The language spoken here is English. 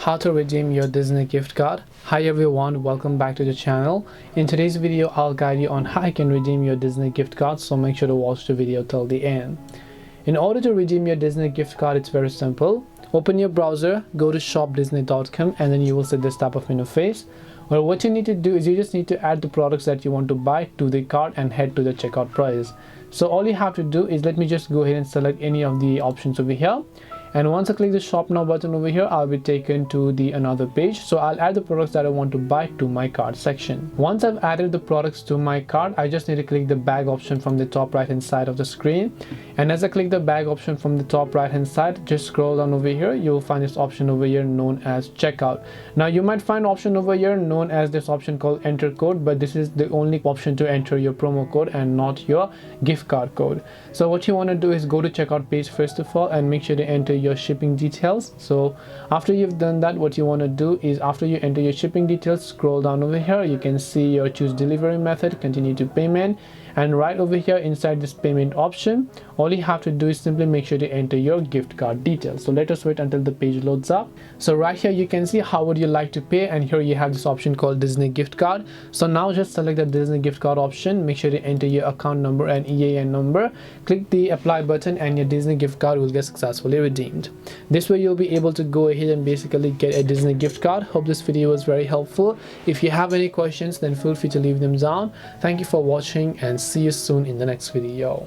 how to redeem your Disney gift card. Hi everyone, welcome back to the channel. In today's video I'll guide you on how you can redeem your Disney gift card, so make sure to watch the video till the end. In order to redeem your Disney gift card, it's very simple. Open your browser, go to shopdisney.com, and then you will see this type of interface. Well, what you need to do is you just need to add the products that you want to buy to the cart and head to the checkout price. So all you have to do is, let me just go ahead and select any of the options over here. And once I click the shop now button over here, I'll be taken to the another page. So I'll add the products that I want to buy to my cart section. Once I've added the products to my cart, I just need to click the bag option from the top right hand side of the screen. And as I click the bag option from the top right hand side, just scroll down over here, you'll find this option over here known as checkout. Now you might find option over here known as this option called enter code, but this is the only option to enter your promo code and not your gift card code. So what you want to do is go to checkout page first of all and make sure to enter your shipping details. So after you've done that, what you want to do is, after you enter your shipping details, scroll down over here, you can see your choose delivery method, continue to payment, and right over here inside this payment option, all you have to do is simply make sure to enter your gift card details. So let us wait until the page loads up. So right here you can see how would you like to pay, and here you have this option called Disney gift card. So now just select the Disney gift card option, make sure to enter your account number and EAN number, click the apply button, and your Disney gift card will get successfully redeemed. This way you'll be able to go ahead and basically get a Disney gift card. Hope this video was very helpful. If you have any questions, then feel free to leave them down. Thank you for watching, and see you soon in the next video.